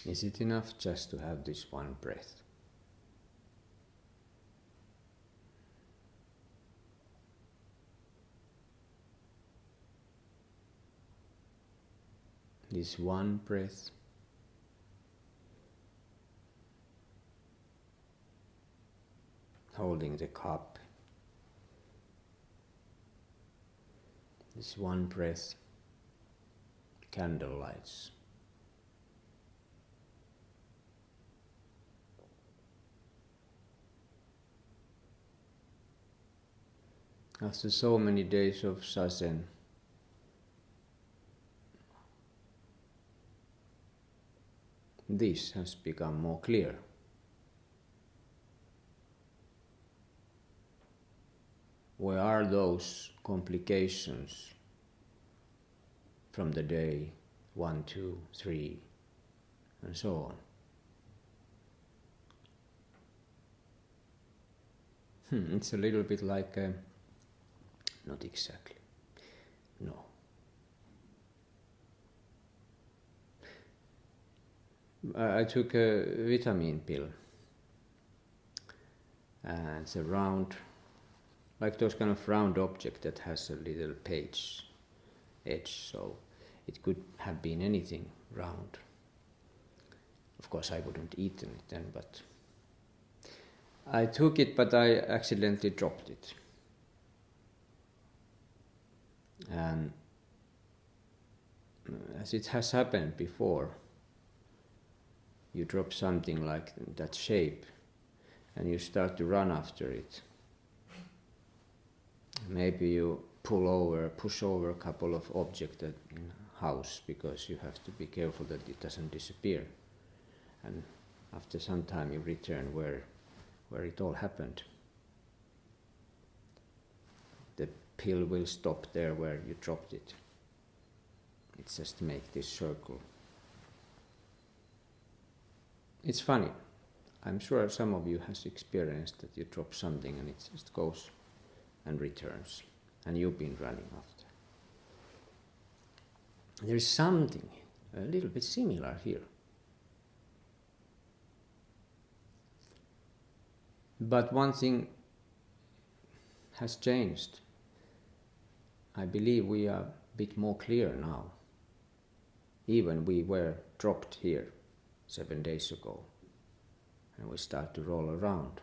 Is it enough just to have this one breath? This one breath. Holding the cup. This one breath. Candle lights. After so many days of Sesshin, this has become more clear. Where are those complications from the day 1, 2, 3, and so on? It's a little bit like not exactly. No. I took a vitamin pill, and it's a round, like those kind of round object that has a little page edge, so it could have been anything round. Of course I wouldn't eat it then, but I took it, but I accidentally dropped it. And as it has happened before, you drop something like that shape and you start to run after it. Maybe you push over a couple of objects in a house because you have to be careful that it doesn't disappear. And after some time you return where it all happened. The pill will stop there where you dropped it. It just makes this circle. It's funny. I'm sure some of you has experienced that you drop something and it just goes and returns, and you've been running after. There is something a little bit similar here. But one thing has changed. I believe we are a bit more clear now. Even we were dropped here 7 days ago, and we start to roll around.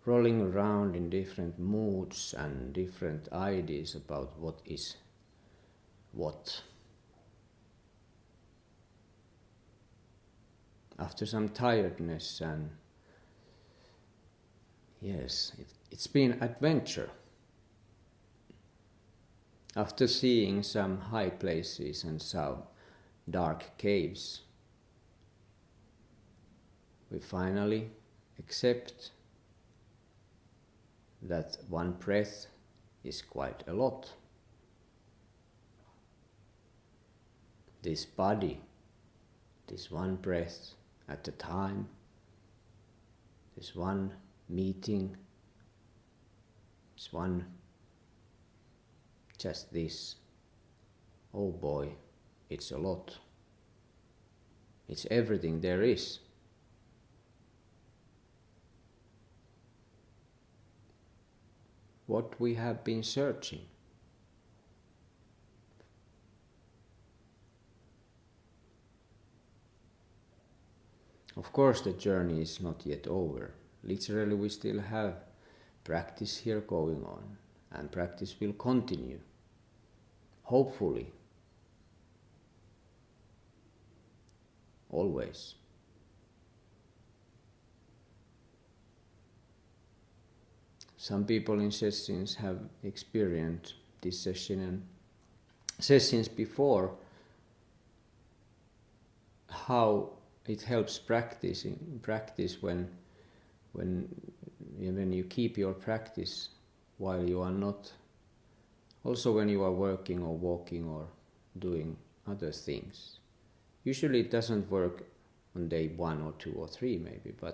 Rolling around in different moods and different ideas about what is what. After some tiredness, and yes, it's been adventure. After seeing some high places and some dark caves, we finally accept that one breath is quite a lot. This body, this one breath at a time, this one meeting, this one, just this. Oh boy, it's a lot. It's everything there is. What we have been searching. Of course the journey is not yet over. Literally we still have practice here going on, and practice will continue. Hopefully. Always. Some people in sessions have experienced this session and sessions before, how it helps practice when you keep your practice while you are not, also when you are working or walking or doing other things. Usually it doesn't work on day 1 or 2 or 3 maybe, or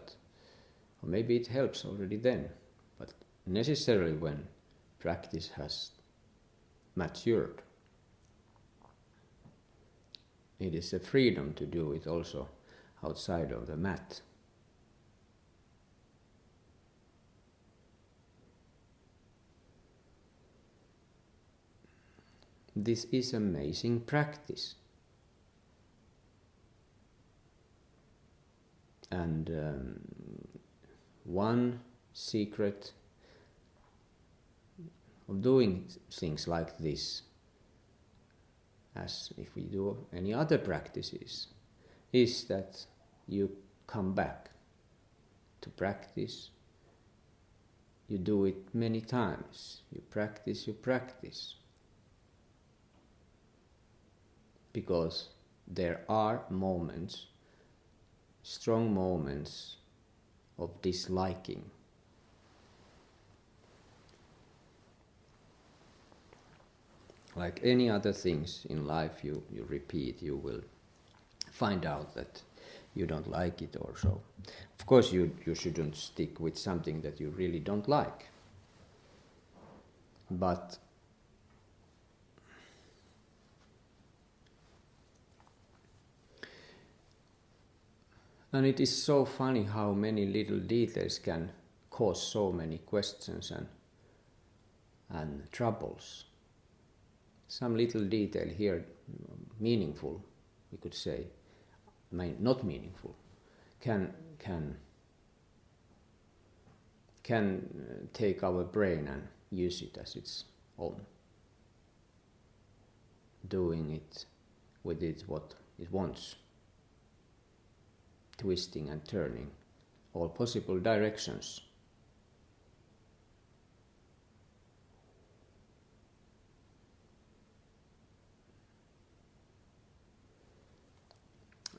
maybe it helps already then. But necessarily when practice has matured. it is a freedom to do it also outside of the mat. This is amazing practice. And one secret of doing things like this, as if we do any other practices, is that you come back to practice. You do it many times. You practice. Because there are moments, strong moments of disliking. Like any other things in life you repeat, you will find out that you don't like it or so. Of course you shouldn't stick with something that you really don't like. And it is so funny how many little details can cause so many questions and troubles. Some little detail here, meaningful, we could say, not meaningful, can take our brain and use it as its own, doing it with it what it wants, twisting and turning all possible directions.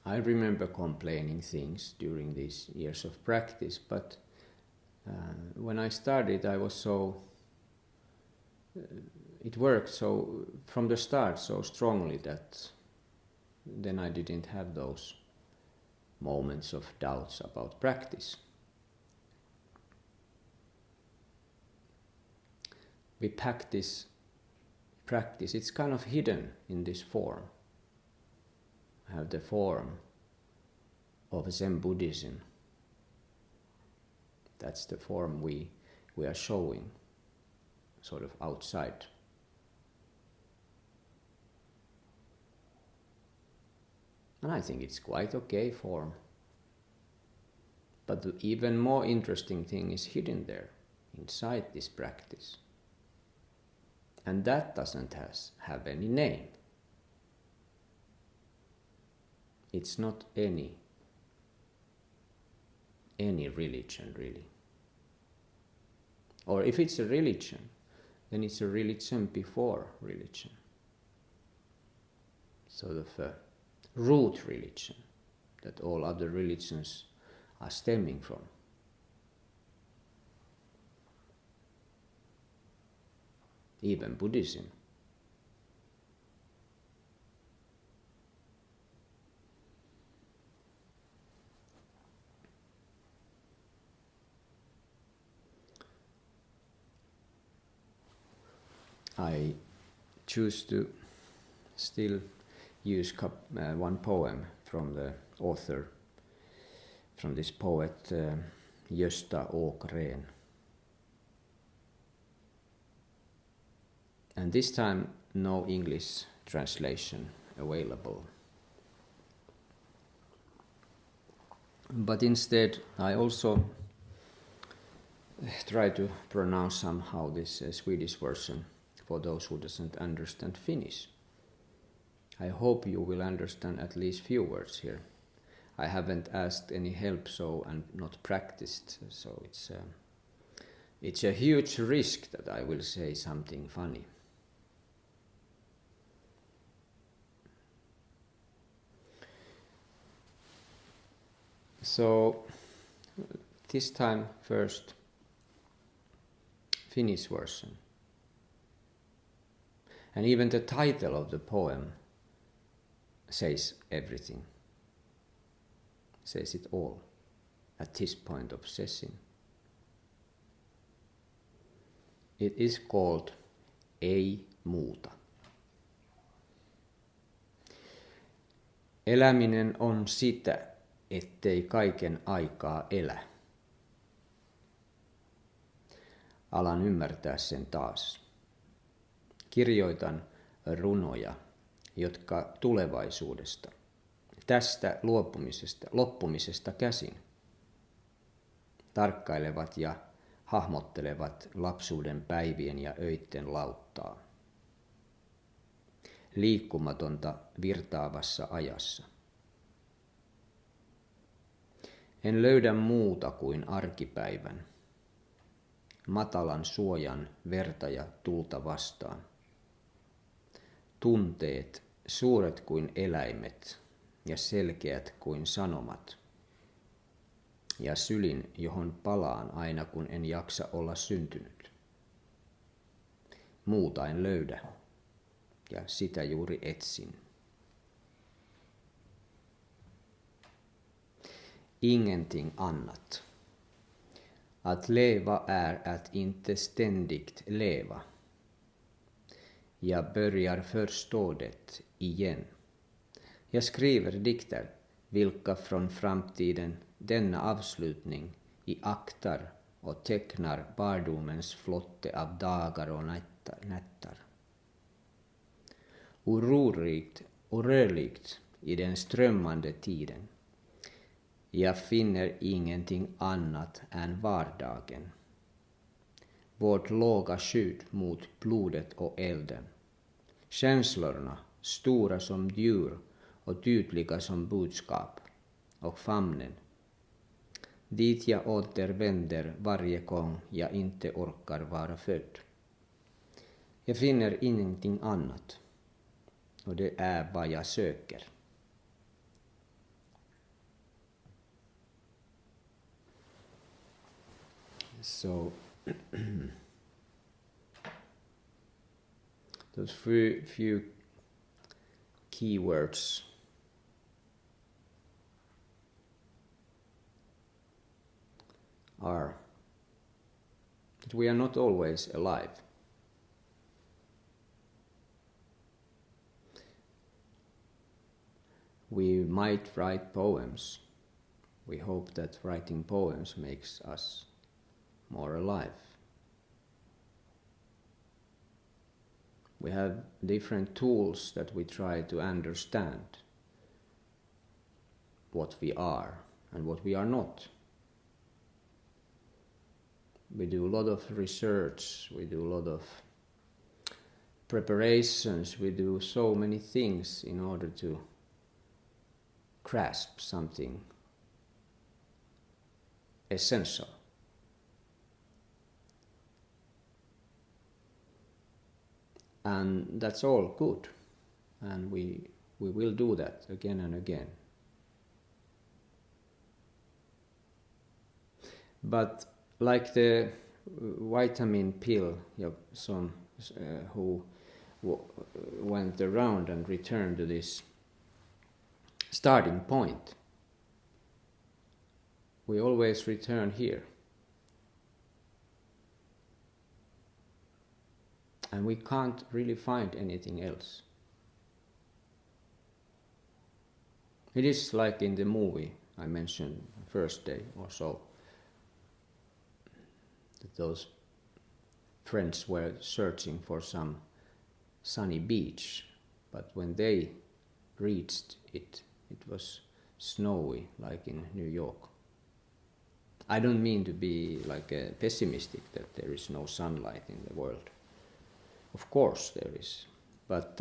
I remember complaining things during these years of practice, but when I started I was it worked so from the start so strongly that then I didn't have those moments of doubts about practice. We practice, it's kind of hidden in this form. I have the form of Zen Buddhism. That's the form we are showing, sort of outside. And I think it's quite okay form. But the even more interesting thing is hidden there, inside this practice. And that doesn't have any name. It's not any religion, really. Or if it's a religion, then it's a religion before religion. Sort of a root religion that all other religions are stemming from. Even Buddhism. I choose to still use one poem from the author, from this poet Gösta Ågren. And this time no English translation available. But instead I also try to pronounce somehow this Swedish version for those who doesn't understand Finnish. I hope you will understand at least few words here. I haven't asked any help and not practiced, so it's a huge risk that I will say something funny. So this time first Finnish version. And even the title of the poem says everything, says it all at this point of Sesshin. It is called Ei muuta. Eläminen on sitä, ettei kaiken aikaa elä. Alan ymmärtää sen taas. Kirjoitan runoja, jotka tulevaisuudesta, tästä loppumisesta käsin, tarkkailevat ja hahmottelevat lapsuuden päivien ja öitten lauttaa. Liikkumatonta virtaavassa ajassa. En löydä muuta kuin arkipäivän, matalan suojan verta ja tulta vastaan. Tunteet suuret kuin eläimet ja selkeät kuin sanomat. Ja sylin, johon palaan aina kun en jaksa olla syntynyt. Muuta en löydä ja sitä juuri etsin. Ingenting annat. Att leva är att inte ständigt leva. Jag börjar förstå det igen. Jag skriver dikter, vilka från framtiden denna avslutning iaktar och tecknar barndomens flotte av dagar och nätter. Orolikt och rörligt i den strömmande tiden. Jag finner ingenting annat än vardagen. Vårt låga skydd mot blodet och elden. Känslorna, stora som djur och tydliga som budskap. Och famnen. Dit jag återvänder varje gång jag inte orkar vara född. Jag finner ingenting annat. Och det är vad jag söker. So those few keywords are that we are not always alive. We might write poems. We hope that writing poems makes us more alive. We have different tools that we try to understand what we are and what we are not. We do a lot of research, we do a lot of preparations, we do so many things in order to grasp something essential. And that's all good, and we will do that again and again. But like the vitamin pill, who went around and returned to this starting point, we always return here. And we can't really find anything else. It is like in the movie I mentioned first day or so, that those friends were searching for some sunny beach, but when they reached it, it was snowy like in New York. I don't mean to be like pessimistic that there is no sunlight in the world. Of course there is, but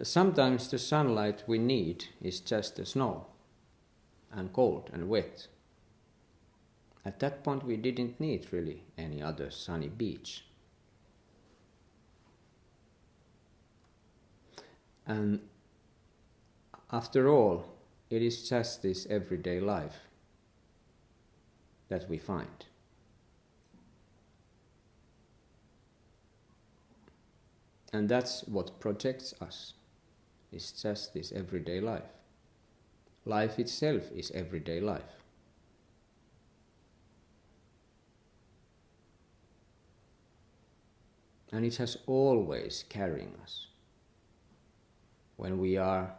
sometimes the sunlight we need is just the snow and cold and wet. At that point we didn't need really any other sunny beach. And after all, it is just this everyday life that we find. And that's what projects us. It's just this everyday life. Life itself is everyday life. And it has always carrying us. when we are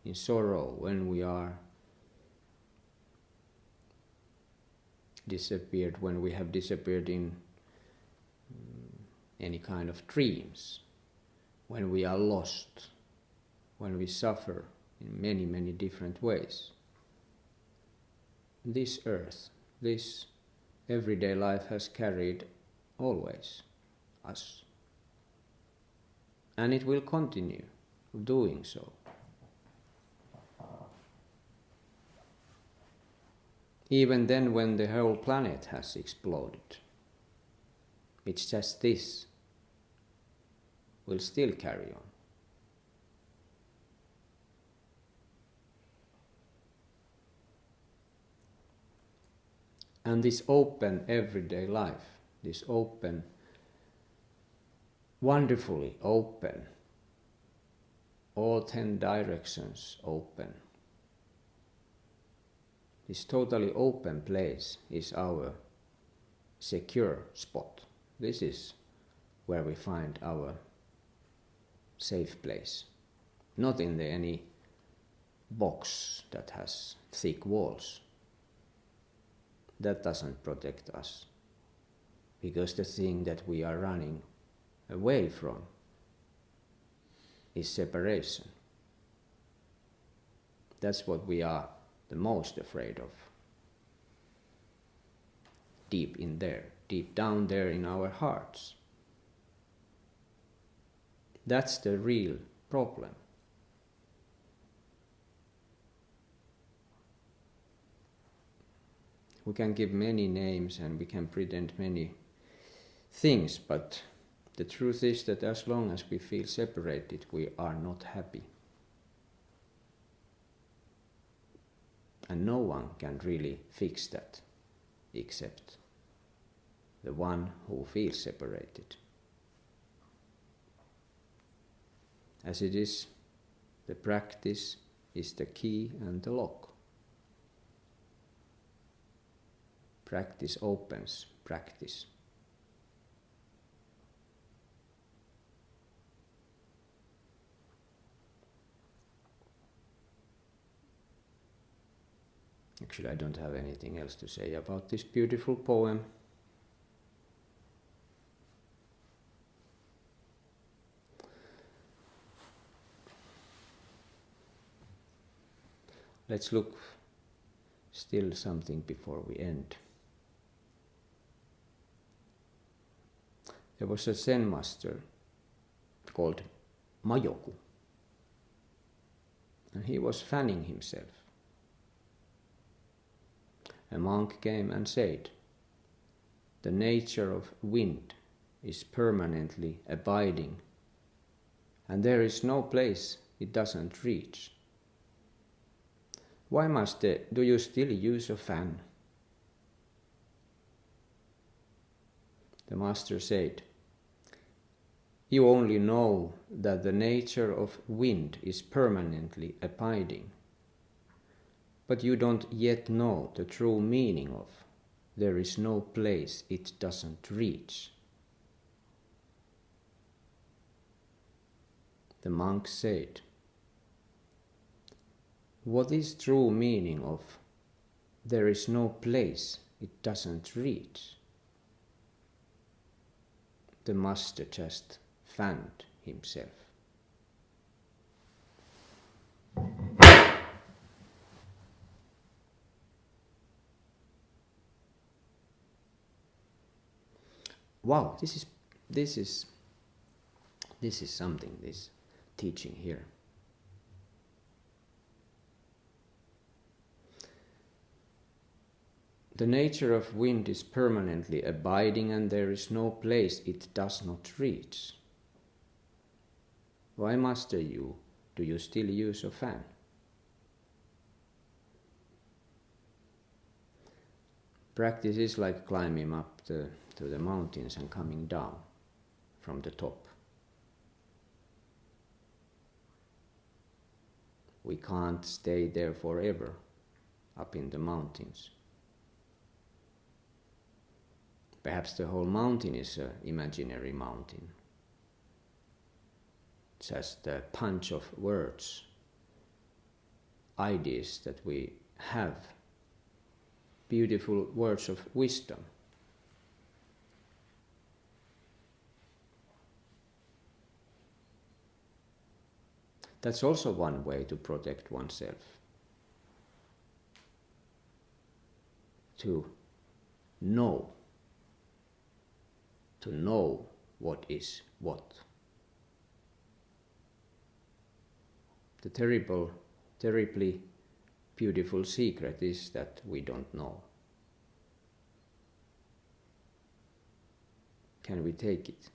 in sorrow, when we are disappeared, when we have disappeared in any kind of dreams, when we are lost, when we suffer in many, many different ways. This earth, this everyday life has carried always us. And it will continue doing so. Even then, when the whole planet has exploded, it's just this will still carry on. And this open everyday life, this open, wonderfully open, all 10 directions open, this totally open place is our secure spot. This is where we find our safe place. Not in any box that has thick walls. That doesn't protect us. Because the thing that we are running away from is separation. That's what we are the most afraid of. Deep in there, deep down there in our hearts. That's the real problem. We can give many names and we can pretend many things, but the truth is that as long as we feel separated, we are not happy. And no one can really fix that except the one who feels separated. As it is, the practice is the key and the lock. Practice opens practice. Actually, I don't have anything else to say about this beautiful poem. Let's look still something before we end. There was a Zen master called Majoku, and he was fanning himself. A monk came and said, "The nature of wind is permanently abiding, and there is no place it doesn't reach. Why, master, do you still use a fan?" The master said, "You only know that the nature of wind is permanently abiding, but you don't yet know the true meaning of there is no place it doesn't reach." The monk said, "What is true meaning of there is no place it doesn't reach?" The master just fanned himself. Wow, this is something, this teaching here. The nature of wind is permanently abiding, and there is no place it does not reach. Why, master, do you still use a fan? Practice is like climbing up to the mountains and coming down from the top. We can't stay there forever, up in the mountains. Perhaps the whole mountain is an imaginary mountain. just a punch of words, ideas that we have, beautiful words of wisdom. That's also one way to protect oneself. To know what is what. The terribly beautiful secret is that we don't know. Can we take it?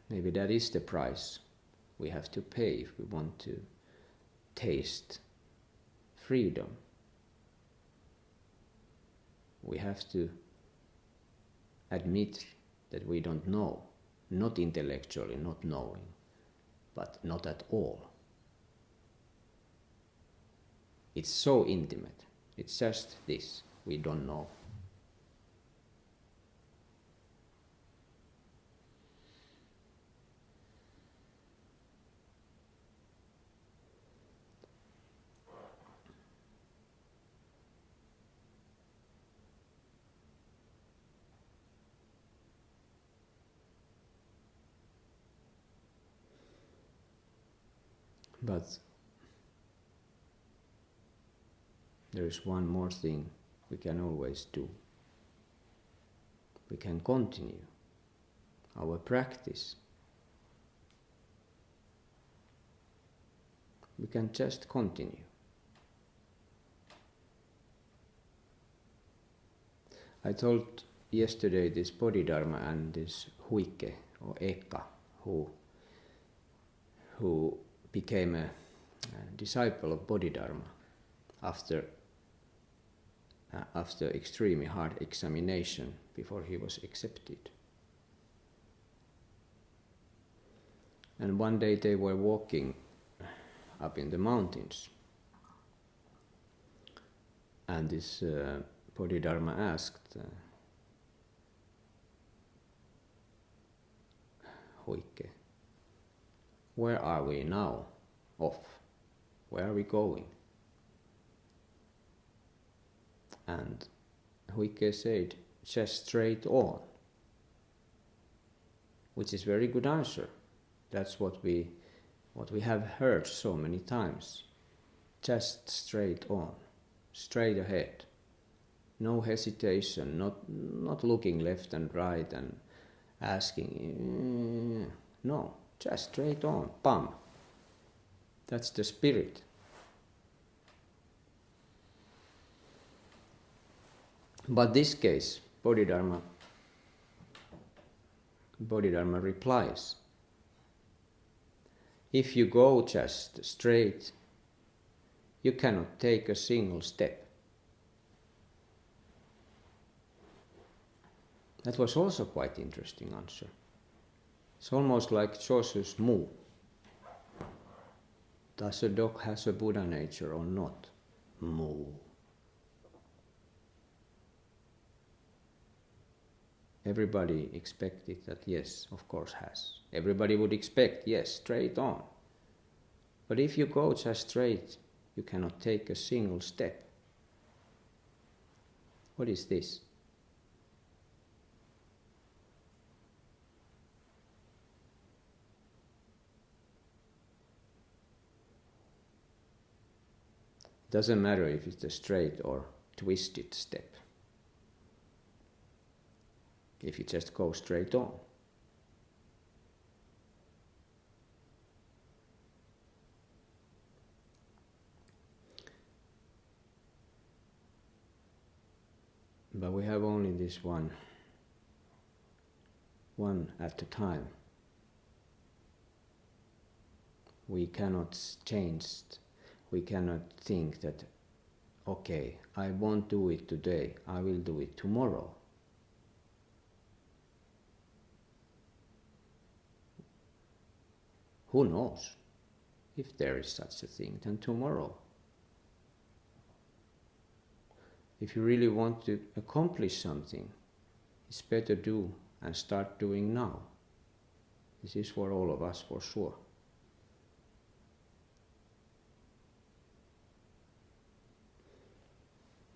Maybe that is the price we have to pay if we want to taste freedom. We have to admit that we don't know, not intellectually, not knowing, but not at all. It's so intimate. It's just this, we don't know. But there is one more thing we can always do. We can continue our practice. We can just continue. I told yesterday this Bodhidharma and this Huike or Eka who became a disciple of Bodhidharma after extremely hard examination before he was accepted. And one day they were walking up in the mountains, and this Bodhidharma asked Huike, "Where are we now off? Where are we going?" And Huike said, "Just straight on," which is a very good answer. That's what we have heard so many times. Just straight on, straight ahead. No hesitation, not looking left and right and asking. No, just straight on, bam. That's the spirit. But this case, Bodhidharma replies, if you go just straight, you cannot take a single step. That was also quite interesting answer. It's almost like Joshua's moo. Does a dog has a Buddha nature or not? Moo. Everybody expected that, yes, of course has. Everybody would expect, yes, straight on. But if you go just straight, you cannot take a single step. What is this? Doesn't matter if it's a straight or twisted step. If you just go straight on. But we have only this one at a time. We cannot change. We cannot think that, okay, I won't do it today, I will do it tomorrow. Who knows? If there is such a thing, then tomorrow. If you really want to accomplish something, it's better do and start doing now. This is for all of us for sure.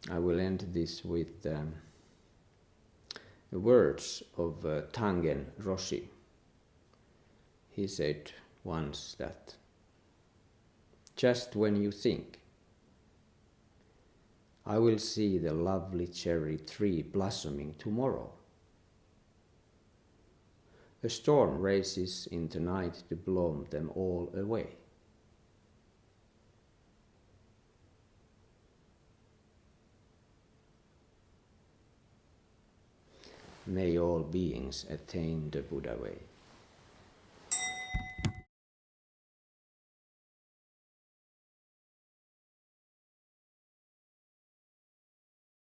I will end this with the words of Tangen Roshi. He said once that just when you think, I will see the lovely cherry tree blossoming tomorrow, a storm races in the night to blow them all away. May all beings attain the Buddha way.